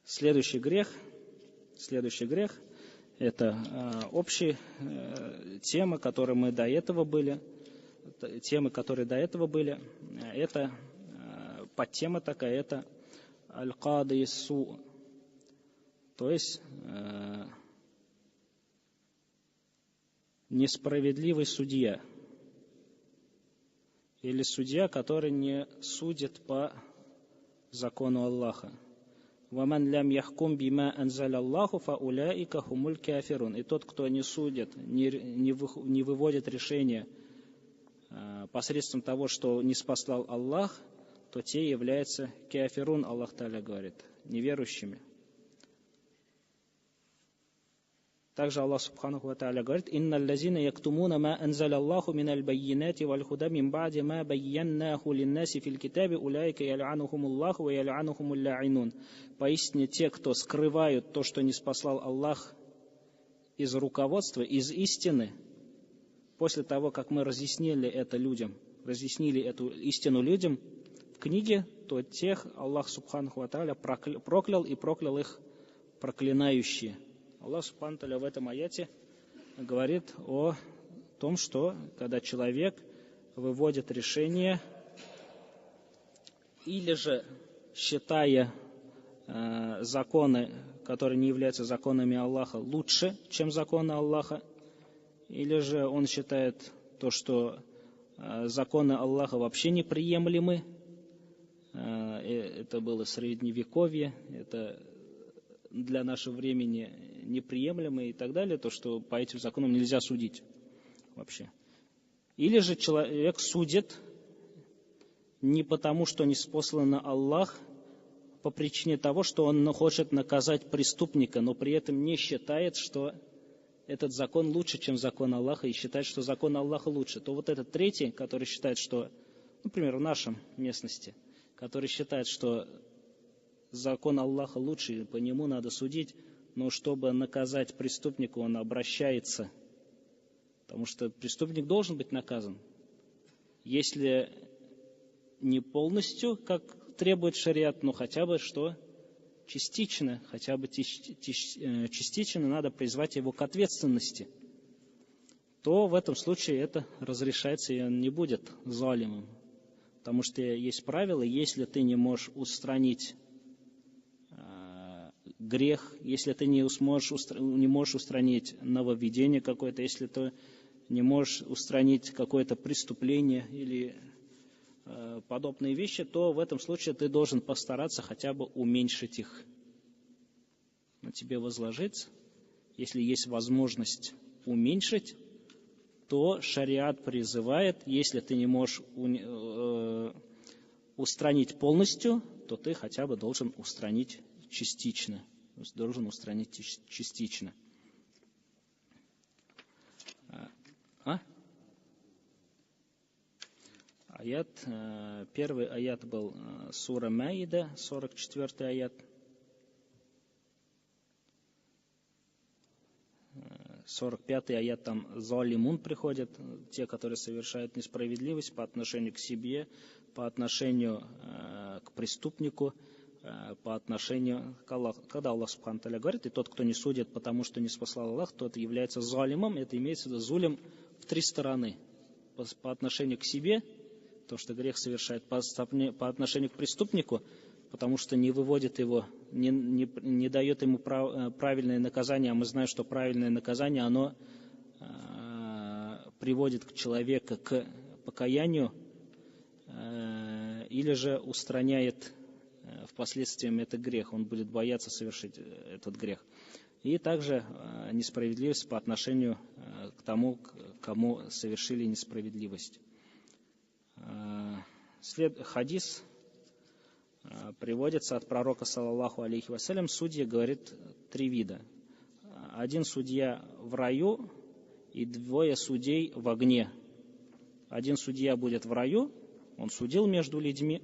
Следующий грех – это общие темы, которые до этого были. Это подтема такая, это аль-кади ис-су, то есть несправедливый судья или судья, который не судит по закону Аллаха. وَمَنْ لَمْ يَحْكُمْ بِمَا أَنْزَلَ اللَّهُ فَأُولَٰئِكَ هُمُ الْكَافِرُونَ. И тот, кто не судит, не выводит решение посредством того, что не спаслал Аллах, то те являются кафирун, Аллах Та'аля говорит, неверующими. Также Аллах Субханаху ва Та'аля говорит: «Инна аллазина яктумуна ма анзаля Аллаху миналь баййинати валь худа мин ба'ди ма байяннаху линнаси фил китаби уляйка ял'анухумуллаху ва ял'анухумул ла'инун». Поистине те, кто скрывают то, что не спаслал Аллах из руководства, из истины, после того, как мы разъяснили эту истину людям в книге, то тех Аллах Субханаху ва Та'аля проклял и проклял их проклинающие. Аллах Субхану Тааля в этом аяте говорит о том, что когда человек выводит решение, или же считая законы, которые не являются законами Аллаха, лучше, чем законы Аллаха, или же он считает то, что законы Аллаха вообще неприемлемы, это было средневековье, это для нашего времени неприемлемо и так далее, то, что по этим законам нельзя судить вообще. Или же человек судит не потому, что ниспослан Аллах, по причине того, что он хочет наказать преступника, но при этом не считает, что этот закон лучше, чем закон Аллаха, и считает, что закон Аллаха лучше. То вот этот третий, который считает, что, например, в нашем местности, который считает, что закон Аллаха лучше, и по нему надо судить, но чтобы наказать преступника, он обращается, потому что преступник должен быть наказан. Если не полностью, как требует шариат, но хотя бы что? Частично надо призвать его к ответственности, то в этом случае это разрешается, и он не будет залимом. Потому что есть правило, если ты не можешь устранить грех, если ты не можешь устранить нововведение какое-то, если ты не можешь устранить какое-то преступление или подобные вещи, то в этом случае ты должен постараться хотя бы уменьшить их. На тебе возложится. Если есть возможность уменьшить, то шариат призывает, если ты не можешь устранить полностью, то ты хотя бы должен устранить частично. Первый аят был сура Маида, 44 аят. 45-й аят, там залимун приходят, те, которые совершают несправедливость по отношению к себе, по отношению к преступнику, по отношению к Аллаху. Когда Аллах Субхану Тааля говорит, и тот, кто не судит, потому что не спаслал Аллах, тот является залимом, это имеется в виду зулим в три стороны. По отношению к себе, то, что грех совершает, по отношению к преступнику, потому что не выводит его, не дает ему правильное наказание, а мы знаем, что правильное наказание, оно приводит человека к покаянию, или же устраняет впоследствии этот грех, он будет бояться совершить этот грех. И также несправедливость по отношению к тому, кому совершили несправедливость. Хадис приводится от пророка, саллаллаху алейхи вассалям, судья говорит 3 вида. Один судья в раю и 2 судей в огне. Один судья будет в раю, он судил между людьми,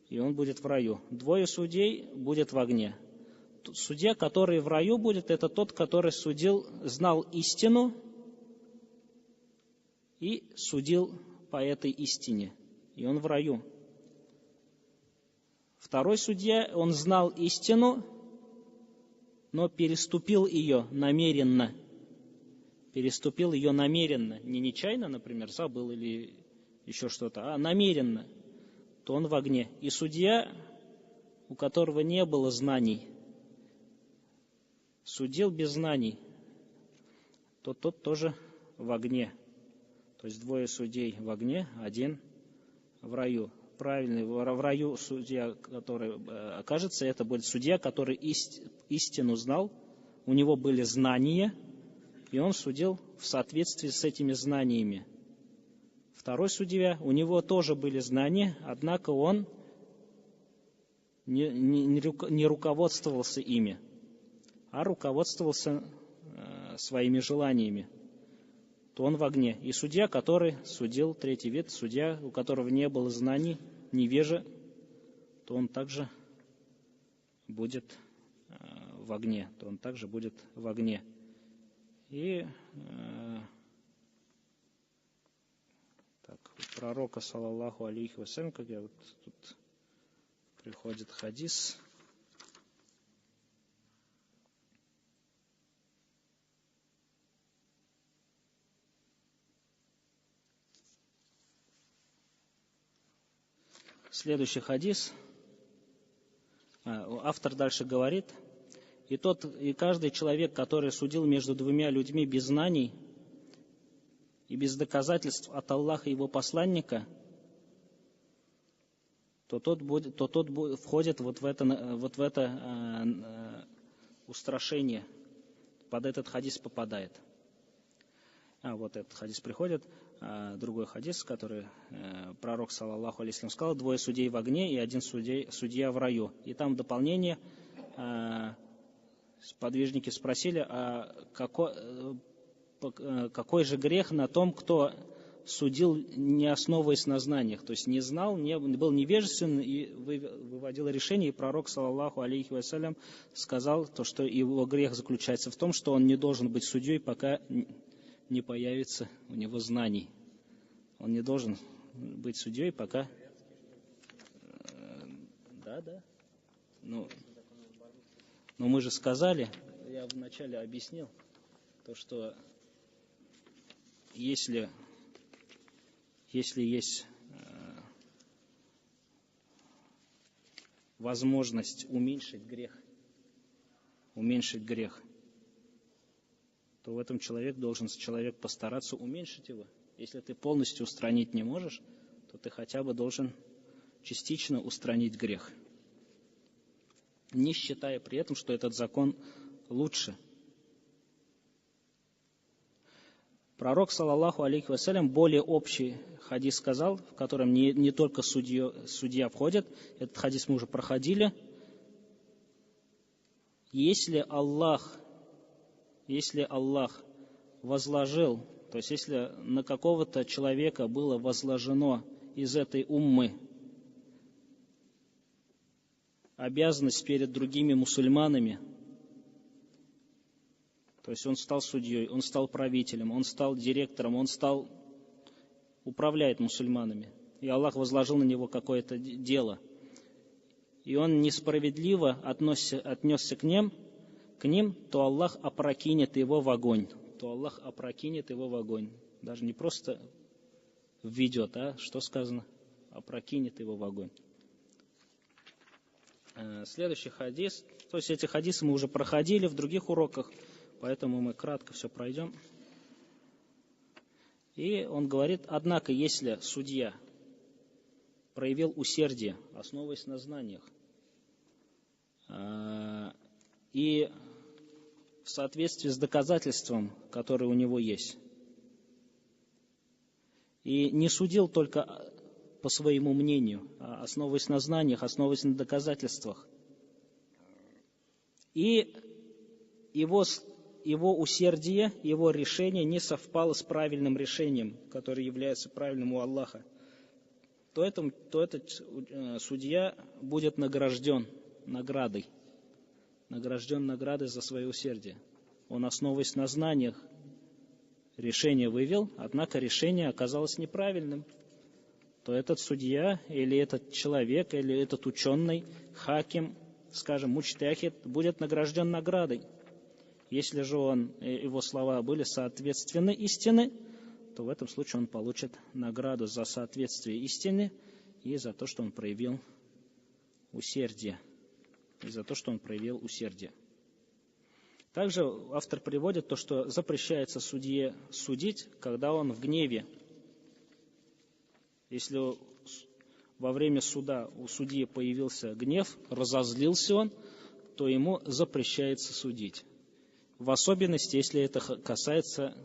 и он будет в раю. 2 судей будет в огне. Судья, который в раю будет, это тот, который судил, знал истину и судил по этой истине. И он в раю. Второй судья, он знал истину, но переступил ее намеренно. Переступил ее намеренно. Не нечаянно, например, забыл или еще что-то, а намеренно. То он в огне. И судья, у которого не было знаний, судил без знаний, то тот тоже в огне. То есть двое судей в огне, один в раю. Правильный, в раю судья, который окажется, это будет судья, который истину знал, у него были знания, и он судил в соответствии с этими знаниями. Второй судья, у него тоже были знания, однако он не руководствовался ими, а руководствовался своими желаниями. То он в огне. И судья, который судил, третий вид, судья, у которого не было знаний, невежа, то он также будет в огне. То он также будет в огне. И у пророка, саллаллаху алейхи вассалям, как я вот тут приходит хадис. Следующий хадис. Автор дальше говорит: и каждый человек, который судил между двумя людьми без знаний и без доказательств от Аллаха и его посланника, то тот входит вот в это устрашение, под этот хадис попадает. Вот этот хадис приходит. Другой хадис, который пророк, саллаллаху алейхи ва саллям, сказал: двое судей в огне и один судья в раю. И там дополнение, подвижники спросили, какой же грех на том, кто судил, не основываясь на знаниях, то есть не знал, был невежествен и выводил решение, и пророк, саллаллаху алейхи ва саллям, сказал, что его грех заключается в том, что он не должен быть судьей, пока не появится у него знаний. Он не должен быть судьей, пока... Да. Но мы же сказали, я вначале объяснил, то, что если есть возможность уменьшить грех, то в этом должен человек постараться уменьшить его. Если ты полностью устранить не можешь, то ты хотя бы должен частично устранить грех, не считая при этом, что этот закон лучше. Пророк, саллаллаху алейхи ва саллям, более общий хадис сказал, в котором не только судья входит. Этот хадис мы уже проходили. Если Аллах возложил, то есть если на какого-то человека было возложено из этой уммы обязанность перед другими мусульманами, то есть он стал судьей, он стал правителем, он стал директором, он управляет мусульманами, и Аллах возложил на него какое-то дело, и он несправедливо отнесся к ним, то Аллах опрокинет его в огонь. Даже не просто введет, а что сказано? Опрокинет его в огонь. Следующий хадис. То есть эти хадисы мы уже проходили в других уроках, поэтому мы кратко все пройдем. И он говорит: однако, если судья проявил усердие, основываясь на знаниях, и в соответствии с доказательством, которое у него есть, и не судил только по своему мнению, а основываясь на знаниях, основываясь на доказательствах, и его усердие, его решение не совпало с правильным решением, которое является правильным у Аллаха, то этот судья будет награжден наградой за свое усердие. Он, основываясь на знаниях, решение вывел, однако решение оказалось неправильным. то этот судья или этот человек, или этот ученый, хаким, скажем, муджтахид, будет награжден наградой. Если же его слова были соответственны истине, то в этом случае он получит награду за соответствие истине и за то, что он проявил усердие. Также автор приводит то, что запрещается судье судить, когда он в гневе. Если во время суда у судьи появился гнев, разозлился он, то ему запрещается судить. В особенности, если это касается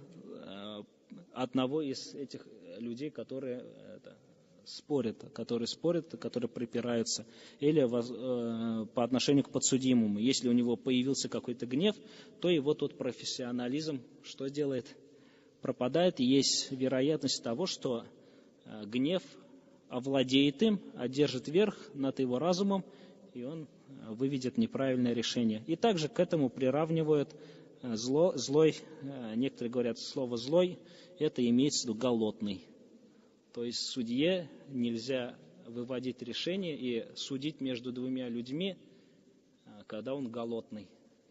одного из этих людей, которые спорят, которые припираются, или по отношению к подсудимому. Если у него появился какой-то гнев, то его тот профессионализм что делает? Пропадает, и есть вероятность того, что гнев овладеет им, одержит верх над его разумом, и он выведет неправильное решение. И также к этому приравнивают злой, некоторые говорят, слово «злой», это имеется в виду голодный. То есть судье нельзя выводить решение и судить между двумя людьми, когда он голодный.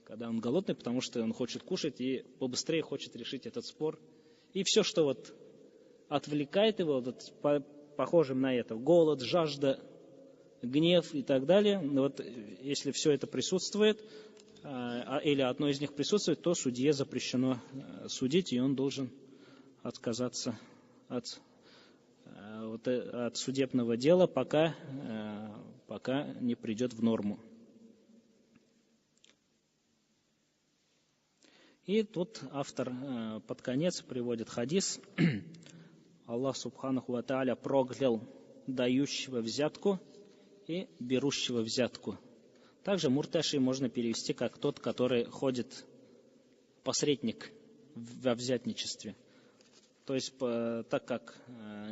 Потому что он хочет кушать и побыстрее хочет решить этот спор. И все, что отвлекает его, похожим на это, голод, жажда, гнев и так далее, если все это присутствует, или одно из них присутствует, то судье запрещено судить, и он должен отказаться от судебного дела, пока не придет в норму. И тут автор под конец приводит хадис. Аллах Субханаху ва Тааля проклял дающего взятку и берущего взятку. Также мурташи можно перевести как тот, который ходит посредник во взятничестве. То есть, так как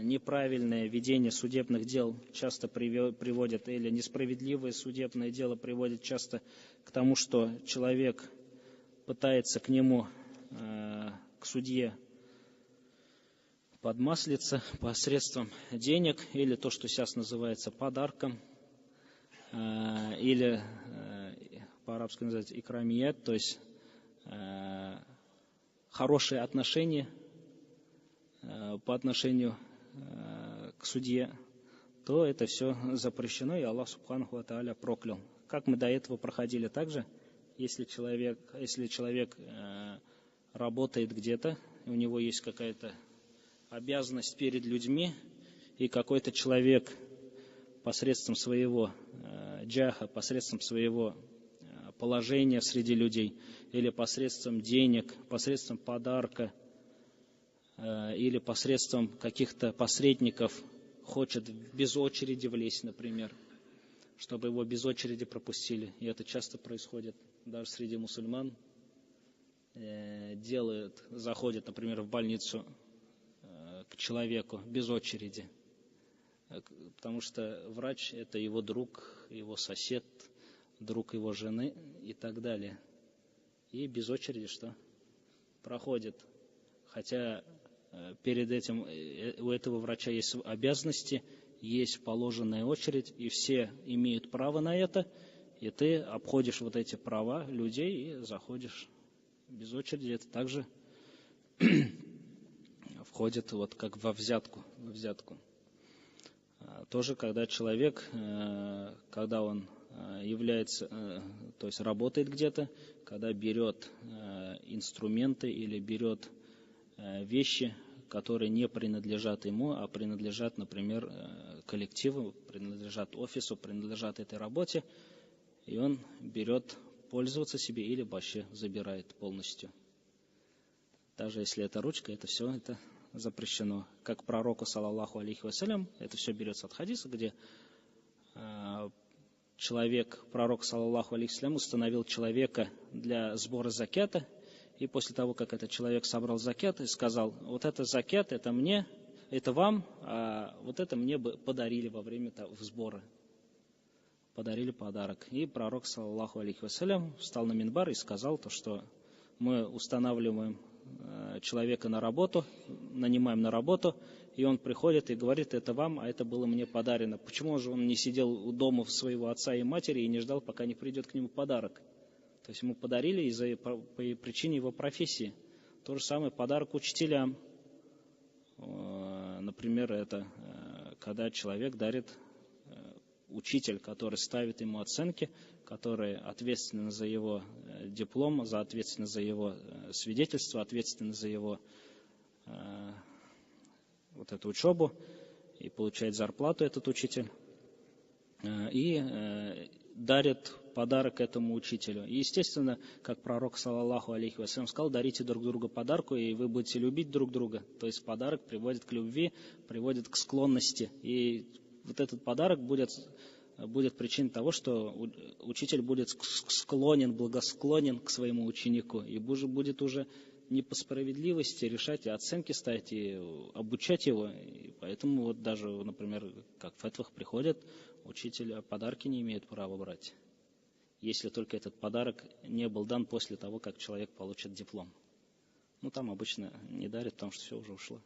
неправильное ведение судебных дел часто приводит, или несправедливое судебное дело приводит часто к тому, что человек пытается к нему, к судье, подмаслиться посредством денег, или то, что сейчас называется подарком, или по-арабски называется икрамият, то есть хорошие отношения по отношению к судье, то это все запрещено, и Аллах Субханаху ва Тааля проклял. Как мы до этого проходили также, если человек работает где-то, у него есть какая-то обязанность перед людьми, и какой-то человек посредством своего джаха, посредством своего положения среди людей, или посредством денег, посредством подарка, или посредством каких-то посредников хочет без очереди влезть, например, чтобы его без очереди пропустили. И это часто происходит даже среди мусульман. Заходят, например, в больницу к человеку без очереди, потому что врач – это его друг, его сосед, друг его жены и так далее. И без очереди что? Проходит. Хотя перед этим у этого врача есть обязанности, есть положенная очередь, и все имеют право на это, и ты обходишь эти права людей и заходишь без очереди. Это также входит как во взятку. Тоже, когда человек, когда он является, то есть работает где-то, когда берет инструменты или берет вещи, которые не принадлежат ему, а принадлежат, например, коллективу, принадлежат офису, принадлежат этой работе, и он берет пользоваться себе или вообще забирает полностью. Даже если это ручка, это все это запрещено. Как пророку, саллаллаху алейхи вассалям, это все берется от хадиса, где пророк, саллаллаху алейхи вассалям, установил человека для сбора закята, и после того, как этот человек собрал закят и сказал: это закят, это мне, это вам, а это мне бы подарили во время сбора. Подарили подарок. И пророк, саллаллаху алейхи вассалям, встал на минбар и сказал что мы устанавливаем человека на работу, нанимаем на работу, и он приходит и говорит: это вам, а это было мне подарено. Почему же он не сидел у дома своего отца и матери и не ждал, пока не придет к нему подарок? То есть ему подарили по причине его профессии. То же самое подарок учителям. Например, это когда человек дарит учитель, который ставит ему оценки, который ответственен за его диплом, ответственен за его свидетельство, ответственен за его вот эту учебу, и получает зарплату этот учитель, и дарит подарок этому учителю. И, естественно, как пророк, саллаллаху алейхи вассалям, сказал: дарите друг другу подарку, и вы будете любить друг друга. То есть подарок приводит к любви, приводит к склонности. И вот этот подарок будет причиной того, что учитель будет склонен, благосклонен к своему ученику, и будет уже не по справедливости решать, и оценки ставить, и обучать его. И поэтому вот даже, например, как в фетвах приходят, учитель подарки не имеет права брать, если только этот подарок не был дан после того, как человек получит диплом. Ну, там обычно не дарят, потому что все уже ушло.